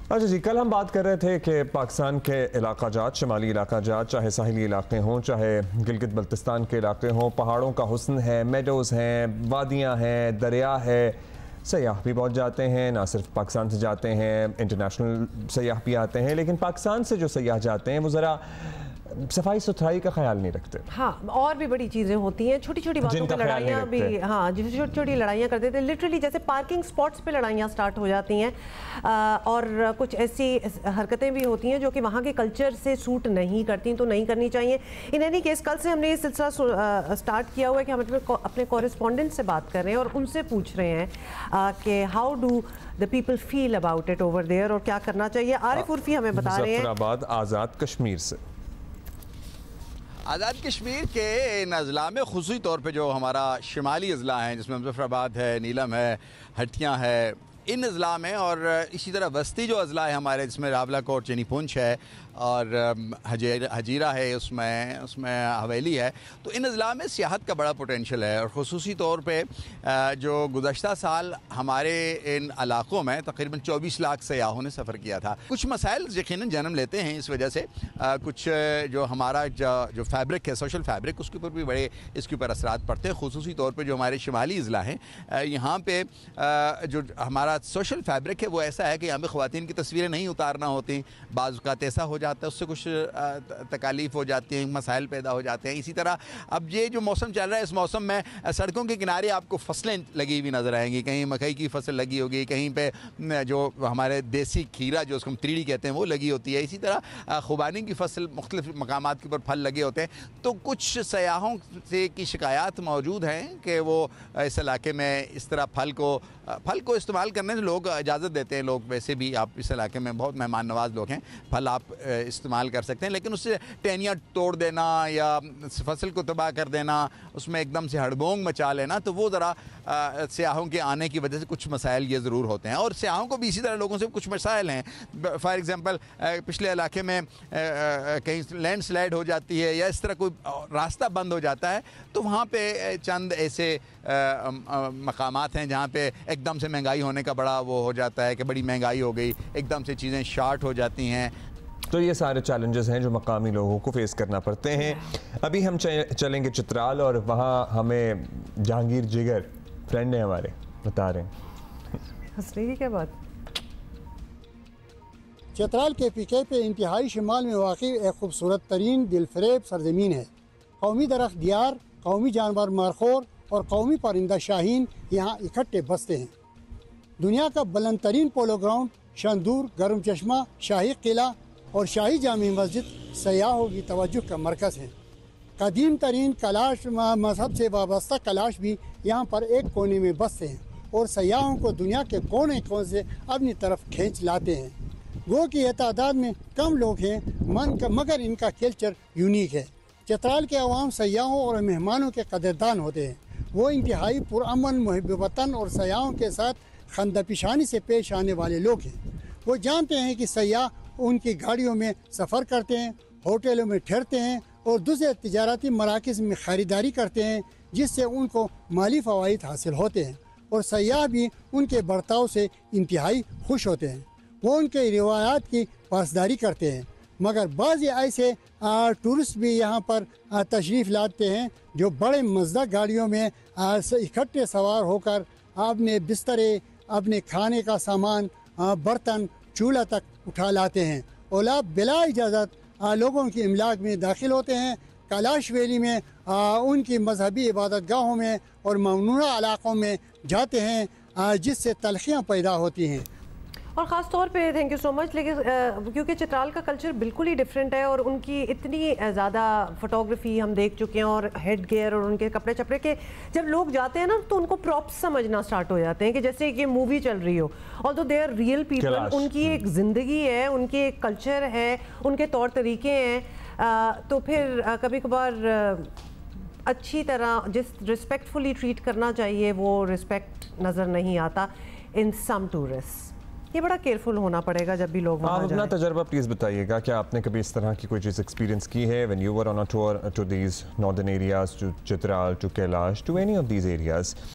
अच्छा जी, कल हम बात कर रहे थे कि पाकिस्तान के इलाका जात, शुमाली इलाका जात, चाहे साहिली इलाके हों, चाहे गिलगित बल्तिस्तान के इलाके हों, पहाड़ों का हुस्न है, मेडोज़ हैं, वादियाँ हैं, दरिया है, सयाह भी बहुत जाते हैं। ना सिर्फ पाकिस्तान से जाते हैं, इंटरनेशनल सयाह भी आते हैं, लेकिन पाकिस्तान से जो सयाह जाते हैं वो ज़रा सफाई सुथराई का ख्याल नहीं रखते। हाँ, और भी बड़ी चीज़ें होती हैं, छोटी छोटी बातों पर लड़ाइयाँ भी। हाँ, जिस छोटी छोटी लड़ाइयाँ करते थे, लिटरली जैसे पार्किंग स्पॉट्स पे लड़ाइयाँ स्टार्ट हो जाती हैं। और कुछ ऐसी हरकतें भी होती हैं जो कि वहाँ के कल्चर से सूट नहीं करती, तो नहीं करनी चाहिए। इन एनी केस कल से हमने ये सिलसिला स्टार्ट किया हुआ है कि हम अपने कॉरेस्पॉन्डेंट से बात कर रहे हैं और उनसे पूछ रहे हैं कि how do the people feel about it over there और क्या करना चाहिए। आरिफ उर्फी हमें बता रहे हैं मुजफ्फराबाद आज़ाद कश्मीर से। आज़ाद कश्मीर के इन अज़ला में खुसूसी तौर पे जो हमारा शुमाली अज़ला हैं, जिसमें मुजफ्फराबाद है, नीलम है, हटियाँ है, इन अज़ला में, और इसी तरह वस्ती जो अज़ला है हमारे, जिसमें रावलाकोट यानी पुंछ है और हजीरा है, उसमें हवेली है, तो इन अज़ला में सियाहत का बड़ा पोटेंशल है। और ख़ुसूसी तौर पे जो गुज़श्ता साल हमारे इन इलाक़ों में तकरीबन 24 लाख सयाहों ने सफ़र किया था। कुछ मसाइल यकीनन जन्म लेते हैं इस वजह से, कुछ जो हमारा जो फैब्रिक है, सोशल फैब्रिक, उसके ऊपर भी बड़े इसके ऊपर असरात पड़ते हैं। ख़ुसूसी तौर पर जो हमारे शुमाली अज़ला हैं, यहाँ पर जो हमारा सोशल फैब्रिक है वो ऐसा है कि यहाँ पर ख़वातीन की तस्वीरें नहीं उतारना होती, बाज़ औक़ात ऐसा हो जाता है, उससे कुछ तकालीफ हो जाती हैं, मसाइल पैदा हो जाते हैं। इसी तरह अब ये जो मौसम चल रहा है, इस मौसम में सड़कों के किनारे आपको फसलें लगी हुई नज़र आएंगी। कहीं मकई की फसल लगी होगी, कहीं पे जो हमारे देसी खीरा जो उसको हम त्रीड़ी कहते हैं वो लगी होती है। इसी तरह खुबानी की फसल मुख्तलिफ मकामात के ऊपर फल लगे होते हैं। तो कुछ सयाहों से की शिकायत मौजूद हैं कि वो इस इलाके में इस तरह फल को इस्तेमाल करने से लोग इजाज़त देते हैं। लोग वैसे भी, आप इस इलाके में बहुत मेहमान नवाज लोग हैं, फल आप इस्तेमाल कर सकते हैं, लेकिन उससे टहनियाँ तोड़ देना या फसल को तबाह कर देना, उसमें एकदम से हड़बोंग मचा लेना, तो वो ज़रा सयाहों के आने की वजह से कुछ मसाइल ये ज़रूर होते हैं। और सयाहों को भी इसी तरह लोगों से कुछ मसाइल हैं। फॉर एग्ज़ाम्पल पिछले इलाके में कहीं लैंड स्लाइड हो जाती है या इस तरह कोई रास्ता बंद हो जाता है, तो वहाँ पे चंद ऐसे मकामात हैं जहाँ पे एकदम से महंगाई होने का बड़ा वो हो जाता है कि बड़ी महंगाई हो गई, एकदम से चीज़ें शार्ट हो जाती हैं। तो ये सारे चैलेंजेस हैं जो मकामी लोगों को फेस करना पड़ते हैं। अभी हम चलेंगे चित्राल, और वहाँ हमें जहांगीर जिगर फ्रेंड है हमारे, बता रहे हैं हंसने की क्या बात। चित्राल के पीके पे इंतहाई शिमाल में वाक़ई एक खूबसूरत तरीन दिलफरेब सरजमीन है। कौमी दरख्त दियार, कौमी जानवर मारखोर और कौमी परिंदा शाहीन यहाँ इकट्ठे बसते हैं। दुनिया का बुलंद तरीन पोलो ग्राउंड, शंदूर, गर्म चश्मा, शाही किला और शाही जामी मस्जिद सयाहों की तवज्जो का मरकज़ है। कदीम तरीन कलाश मजहब से वाबस्ता कलाश भी यहाँ पर एक कोने में बसते हैं और सयाहों को दुनिया के कोने कोने से अपनी तरफ खींच लाते हैं। गो की यह तादाद में कम लोग हैं, मगर इनका कल्चर यूनिक है। चित्राल के अवाम सयाहों और मेहमानों के कदरदान होते हैं। वो इंतहाई पुरअमन, मुहिब वतन और सयाहों के साथ खंदपेशानी से पेश आने वाले लोग हैं। वो जानते हैं कि सयाह उनकी गाड़ियों में सफ़र करते हैं, होटलों में ठहरते हैं और दूसरे तिजारती मराकज़ में ख़रीदारी करते हैं, जिससे उनको माली फ़वाइद हासिल होते हैं। और सयाह भी उनके बर्ताव से इंतहाई खुश होते हैं। वो उनके रिवायात की पासदारी करते हैं। मगर बाज़ ऐसे टूरिस्ट भी यहाँ पर तशरीफ़ लाते हैं जो बड़े मज़ेदार गाड़ियों में इकट्ठे सवार होकर अपने बिस्तरे, अपने खाने का सामान, बर्तन, चूल्हा तक उठा लाते हैं और बिला इजाज़त लोगों की इमलाक में दाखिल होते हैं। कैलाश वैली में उनकी मजहबी इबादत गाहों में और ममनूआ इलाक़ों में जाते हैं, जिससे तलखियाँ पैदा होती हैं। और ख़ास तौर पे थैंक यू सो मच। लेकिन क्योंकि चित्राल का कल्चर बिल्कुल ही डिफरेंट है और उनकी इतनी ज़्यादा फोटोग्राफी हम देख चुके हैं और हेड गेयर और उनके कपड़े चपड़े के, जब लोग जाते हैं ना तो उनको प्रॉप्स समझना स्टार्ट हो जाते हैं कि जैसे कि मूवी चल रही हो। Although they are real people, उनकी एक ज़िंदगी है, उनकी एक कल्चर है, उनके तौर तरीके हैं। तो फिर कभी कभार अच्छी तरह जिस रिस्पेक्टफुली ट्रीट करना चाहिए वो रिस्पेक्ट नज़र नहीं आता इन सम टूरिस्ट। ये बड़ा केयरफुल होना पड़ेगा जब भी लोग वहाँ जाएं। अपना तजर्बा प्लीज़ बताइएगा, क्या आपने कभी इस तरह की कोई चीज़ एक्सपीरियंस की है when you were on a tour to these northern areas, to Chitral, to Kailash, to any of these areas?